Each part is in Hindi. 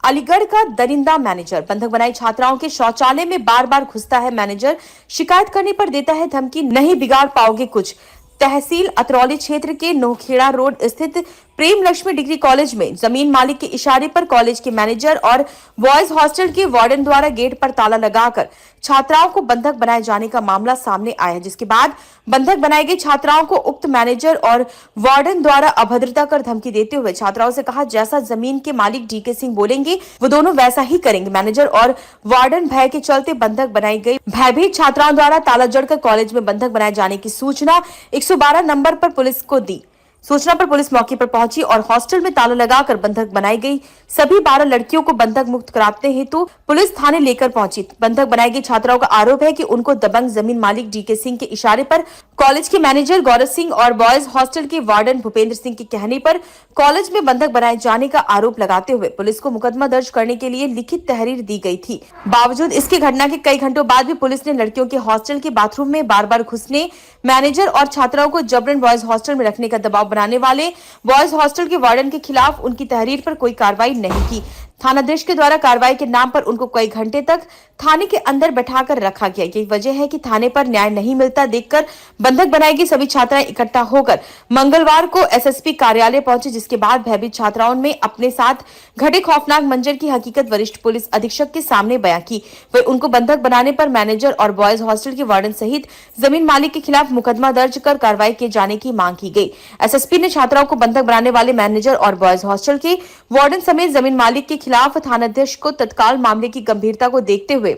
अलीगढ़ का दरिंदा मैनेजर बंधक बनाई छात्राओं के शौचालय में बार बार घुसता है मैनेजर, शिकायत करने पर देता है धमकी, नहीं बिगाड़ पाओगे कुछ। तहसील अतरौली क्षेत्र के नोखेड़ा रोड स्थित प्रेम लक्ष्मी डिग्री कॉलेज में जमीन मालिक के इशारे पर कॉलेज के मैनेजर और बॉयज हॉस्टल के वार्डन द्वारा गेट पर ताला लगाकर छात्राओं को बंधक बनाए जाने का मामला सामने आया, जिसके बाद बंधक बनाई गई छात्राओं को उक्त मैनेजर और वार्डन द्वारा अभद्रता कर धमकी देते हुए छात्राओं से कहा, जैसा जमीन के मालिक डीके सिंह बोलेंगे वो दोनों वैसा ही करेंगे। मैनेजर और वार्डन भय के चलते बंधक बनाई गई। भयभीत छात्राओं द्वारा ताला जड़कर कॉलेज में बंधक बनाए जाने की सूचना 112 नंबर पर पुलिस को दी। सूचना पर पुलिस मौके पर पहुंची और हॉस्टल में ताला लगाकर बंधक बनाई गई सभी 12 लड़कियों को बंधक मुक्त कराते हेतु पुलिस थाने लेकर पहुंची। बंधक बनाई गई छात्राओं का आरोप है कि उनको दबंग जमीन मालिक डीके सिंह के इशारे पर कॉलेज के मैनेजर गौरव सिंह और बॉयज हॉस्टल के वार्डन भूपेंद्र सिंह के कहने पर कॉलेज में बंधक बनाए जाने का आरोप लगाते हुए पुलिस को मुकदमा दर्ज करने के लिए लिखित तहरीर दी गई थी। बावजूद इसकी घटना के कई घंटों बाद भी पुलिस ने लड़कियों के हॉस्टल के बाथरूम में बार बार घुसने, मैनेजर और छात्राओं को जबरन बॉयज हॉस्टल में रखने का दबाव बनाने वाले बॉयज हॉस्टल के वार्डन के खिलाफ उनकी तहरीर पर कोई कार्रवाई नहीं की। थानाधीश के द्वारा कार्रवाई के नाम पर उनको कई घंटे तक थाने के अंदर बैठाकर रखा गया। यही वजह है कि थाने पर न्याय नहीं मिलता देखकर बंधक बनाई गई सभी छात्राएं इकट्ठा होकर मंगलवार को एसएसपी कार्यालय पहुंचे, जिसके बाद भयभीत छात्राओं ने अपने साथ घटे खौफनाक मंजर की हकीकत वरिष्ठ पुलिस अधीक्षक के सामने बयां की। वही उनको बंधक बनाने पर मैनेजर और बॉयज हॉस्टल के वार्डन सहित जमीन मालिक के खिलाफ मुकदमा दर्ज कर कार्रवाई किए जाने की मांग की गई। एसएसपी ने छात्राओं को बंधक बनाने वाले मैनेजर और बॉयज हॉस्टल के वार्डन समेत जमीन मालिक के खिलाफ थानाध्यक्ष को तत्काल मामले की गंभीरता को देखते हुए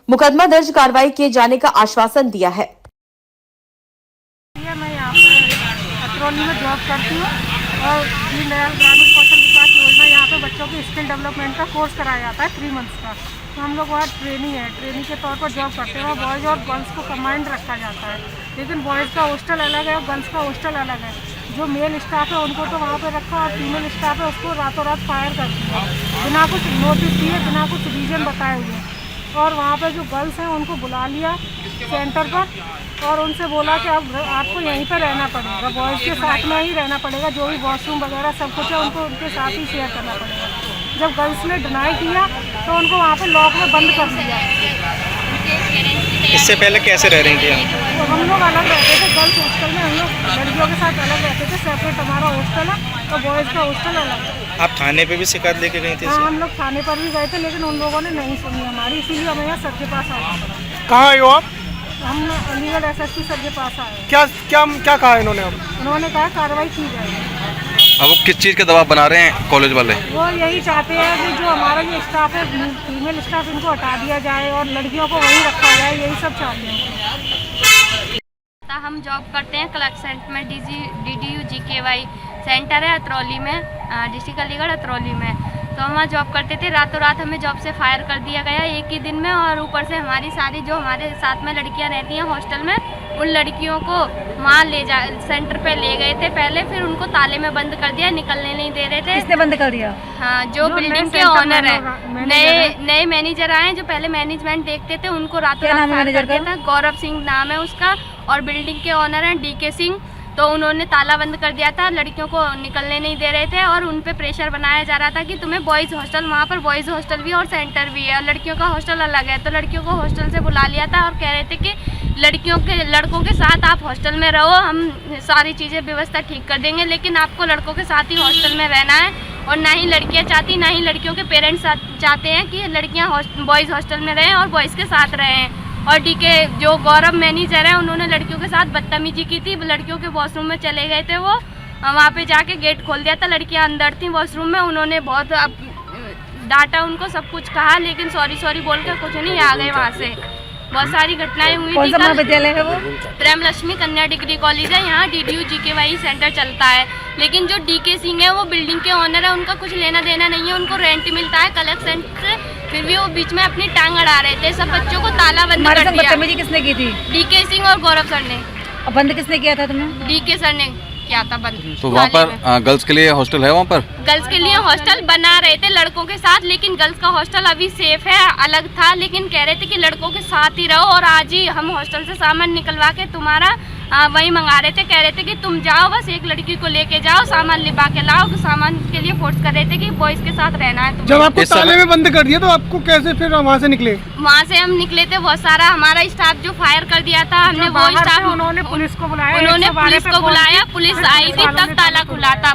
मुकदमा दर्ज कार्रवाई किए जाने का आश्वासन दिया है। मैं यहाँ पर अतरौली में जॉब करती हूँ और ग्रामीण कौशल विकास योजना यहाँ पे बच्चों की स्किल डेवलपमेंट का कोर्स कराया जाता है 3 मंथ्स का। तो हम लोग वहाँ ट्रेनिंग के तौर पर जॉब करते हैं। वहाँ बॉयज़ और गर्ल्स को कंबाइंड रखा जाता है, लेकिन बॉयज़ का हॉस्टल अलग है और गर्ल्स का हॉस्टल अलग है। जो मेल स्टाफ है उनको तो वहाँ पे रखा और फीमेल स्टाफ है उसको रातों रात फायर कर दिया बिना कुछ नोटिस दिए, बिना कुछ रीज़न बताए हुए। और वहाँ पे जो गर्ल्स हैं उनको बुला लिया सेंटर पर और उनसे बोला कि अब आपको यहीं पर रहना पड़ेगा, बॉयज़ के साथ में ही रहना पड़ेगा, जो भी वॉशरूम वगैरह सब कुछ है उनको उनके साथ ही शेयर करना पड़ेगा। जब गर्ल्स ने डिनाई किया तो उनको वहाँ पे लॉक में बंद कर दिया। इससे पहले कैसे रह रही थी आप? तो हम लोग अलग रहते थे, गर्ल्स हॉस्टल में हम लोग लड़कियों के साथ अलग रहते थे, सेपरेट हमारा हॉस्टल है और बॉयज़ का हॉस्टल अलग है। आप थाने पे भी शिकायत लेके गई थी? हाँ, हम लोग थाने पर भी गए थे, लेकिन उन लोगों ने नहीं सुनी हमारी, इसीलिए हमें यहाँ सर के पास आना पड़ा। कहाँ आए हो आप? हम अलीगढ़ एसएसपी सर के पास आए। क्या क्या क्या कहा इन्होंने? उन्होंने कहा कार्रवाई की जाएगी। अब वो किस चीज़ का दबाव बना रहे हैं कॉलेज वाले? वो यही चाहते हैं कि जो हमारा जो स्टाफ है फीमेल स्टाफ इनको हटा दिया जाए और लड़कियों को वहीं रखा जाए, यही सब चाहते हैं। हम जॉब करते हैं कलेक्शन में DDU GKY सेंटर है अतरौली में, डिस्ट्रिक्ट अलीगढ़ अतरौली में। तो हम वहाँ जॉब करते थे। रातों रात हमें जॉब से फायर कर दिया गया एक ही दिन में, और ऊपर से हमारी सारी जो हमारे साथ में लड़कियाँ रहती हैं हॉस्टल में, उन लड़कियों को वहाँ सेंटर पे ले गए थे पहले, फिर उनको ताले में बंद कर दिया, निकलने नहीं दे रहे थे। किसने बंद कर दिया? हाँ, जो बिल्डिंग के ऑनर है, नए मैनेजर आए जो पहले मैनेजमेंट देखते थे, उनको रातों रात फायर कर दिया था। गौरव सिंह नाम है उसका, और बिल्डिंग के ऑनर हैं डीके सिंह। तो उन्होंने ताला बंद कर दिया था, लड़कियों को निकलने नहीं दे रहे थे और उन पे प्रेशर बनाया जा रहा था कि तुम्हें बॉयज़ हॉस्टल, वहाँ पर बॉयज़ हॉस्टल भी और सेंटर भी है और लड़कियों का हॉस्टल अलग है। तो लड़कियों को हॉस्टल से बुला लिया था और कह रहे थे कि लड़कों के साथ आप हॉस्टल में रहो, हम सारी चीज़ें व्यवस्था ठीक कर देंगे, लेकिन आपको लड़कों के साथ ही हॉस्टल में रहना है। और ना ही लड़कियाँ चाहती, ना ही लड़कियों के पेरेंट्स चाहते हैं कि लड़कियाँ बॉयज़ हॉस्टल में रहें और बॉयज़ के साथ रहें। और डीके जो गौरव मैनेजर है, उन्होंने लड़कियों के साथ बदतमीजी की थी। लड़कियों के वॉशरूम में चले गए थे, वो वहाँ पे जाके गेट खोल दिया था, लड़कियाँ अंदर थी वॉशरूम में। उन्होंने बहुत डांटा उनको, सब कुछ कहा, लेकिन सॉरी बोल कर कुछ नहीं, आ गए वहाँ से। बहुत सारी घटनाएं हुई थी। कौन सा महाविद्यालय है वो? प्रेम लक्ष्मी कन्या डिग्री कॉलेज है, यहाँ DDU GKY सेंटर चलता है। लेकिन जो डीके सिंह है वो बिल्डिंग के ऑनर है, उनका कुछ लेना देना नहीं है, उनको रेंट मिलता है कलेक्शन से, फिर भी वो बीच में अपनी टांग अड़ा रहे थे। सब बच्चों को ताला बंद कर दिया। बदतमीजी किसने की थी? डीके सिंह और गौरव सर ने। और बंद किसने किया था तुम्हें? डीके सर ने किया था बंद। तो वहाँ पर गर्ल्स के लिए हॉस्टल है? वहाँ पर गर्ल्स के लिए हॉस्टल बना रहे थे लड़कों के साथ, लेकिन गर्ल्स का हॉस्टल अभी सेफ है, अलग था, लेकिन कह रहे थे कि लड़कों के साथ ही रहो और आज ही हम हॉस्टल से सामान निकलवा के तुम्हारा हाँ वही मंगा रहे थे, कह रहे थे कि तुम जाओ बस एक लड़की को लेके जाओ, सामान लिबा के लाओ, सामान के लिए फोर्स कर रहे थे कि बॉयज के साथ रहना है तुम्हें। जब आपको ताले में बंद कर दिया तो आपको कैसे फिर वहाँ से निकले? वहाँ से हम निकले थे, बहुत सारा हमारा स्टाफ जो फायर कर दिया था, हमने वो स्टाफ उन्होंने पुलिस को बुलाया, पुलिस आई थी तब ताला खुला था,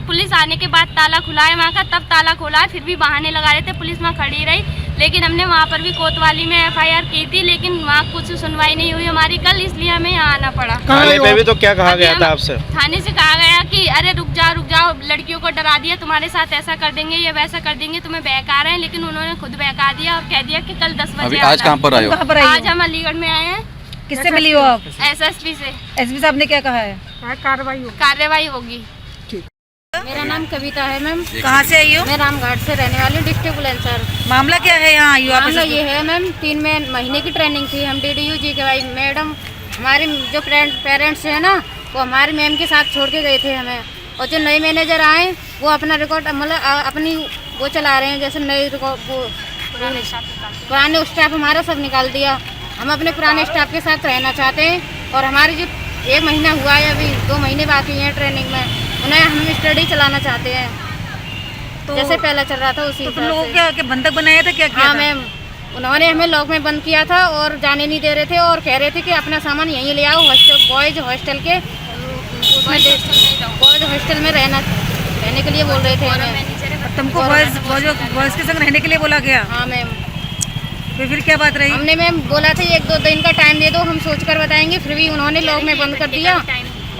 पुलिस आने के बाद ताला खुला है वहाँ का, तब ताला खुला है, फिर भी बहाने लगा रहे थे, पुलिस वहाँ खड़ी रही, लेकिन हमने वहाँ पर भी कोतवाली में FIR की थी, लेकिन वहाँ कुछ सुनवाई नहीं हुई हमारी कल, इसलिए हमें यहाँ आना पड़ा। थाने पे भी तो क्या कहा गया था आपसे? थाने से कहा गया कि अरे रुक जाओ, लड़कियों को डरा दिया, तुम्हारे साथ ऐसा कर देंगे, ये वैसा कर देंगे, तुम्हें बहका रहे हैं, लेकिन उन्होंने खुद बहका दिया और कह दिया कि कल 10 बजे अभी आज कहाँ पर आए हो? आज हम अलीगढ़ में आए हैं। किससे मिली हो आप? SSP से। SSP साहब ने क्या कहा है? कार्रवाई होगी। मेरा नाम कविता है मैम। कहाँ से आई हो? मैं रामघाट से रहने वाली हूँ, डिस्ट्रिक्ट बुलंदशहर। मामला क्या है यहाँ आई हो आप? मामला ये है मैम, 3 महीने की ट्रेनिंग थी, हम DDU GKY मैडम, हमारे जो पेरेंट्स हैं ना, वो हमारे मैम के साथ छोड़ के गए थे हमें, और जो नए मैनेजर आए वो अपना रिकॉर्ड मतलब अपनी वो चला रहे हैं, जैसे नए पुराने स्टाफ हमारा सब निकाल दिया। हम अपने पुराने स्टाफ के साथ रहना चाहते हैं, और हमारी जो 1 महीना हुआ है, अभी 2 महीने बाकी हैं ट्रेनिंग में, उन्हें हम स्टडी चलाना चाहते हैं, तो जैसे पहले चल रहा था उसी तो तुम लोगों को क्या बंधक बनाया था, क्या किया? हाँ मैम, उन्होंने हमें लॉक में बंद किया था और जाने नहीं दे रहे थे, और कह रहे थे कि अपना सामान यहीं ले आओ, बॉयज हॉस्टल के उसमें बॉयज हॉस्टल में रहने के लिए बोल रहे थे हमें। तुमको बॉयज के संग रहने के लिए बोला गया? हाँ मैम। फिर क्या बात रही? हमने मैम बोला था 1-2 दिन का टाइम दे दो, हम सोच कर बताएंगे, फिर भी उन्होंने लॉक में बंद कर दिया,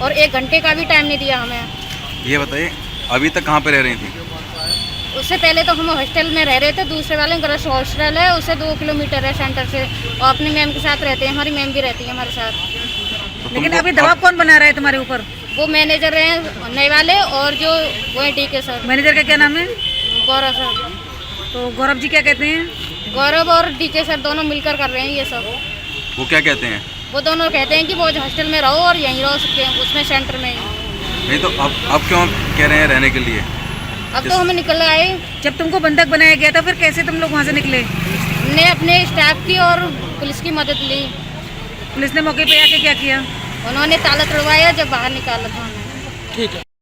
और 1 घंटे का भी टाइम नहीं दिया हमें। ये बताइए अभी तक कहाँ पे रह रही थी? उससे पहले तो हम हॉस्टल में रह रहे थे, दूसरे वाले गर्ल्स हॉस्टल है, उससे 2 किलोमीटर है सेंटर से, और अपनी मैम के साथ रहते हैं, हमारी मैम भी रहती है हमारे साथ। लेकिन अभी दबाव कौन बना रहा है तुम्हारे ऊपर? वो मैनेजर हैं नए वाले, और जो वो है DK सर। मैनेजर का क्या नाम है? गौरव सर। तो गौरव जी क्या कहते हैं? गौरव और DK सर दोनों मिलकर कर रहे हैं ये सब। वो क्या कहते हैं? वो दोनों कहते हैं कि वो हॉस्टल में रहो और यहीं रहो सकते हैं, उसमें सेंटर में। नहीं तो अब क्यों कह रहे हैं रहने के लिए? अब तो हमें निकल आए। जब तुमको बंधक बनाया गया था, फिर कैसे तुम लोग वहाँ से निकले? हमने अपने स्टाफ की और पुलिस की मदद ली। पुलिस ने मौके पे आके क्या किया? उन्होंने ताला तोड़वाया जब बाहर निकाला था हमें। ठीक है।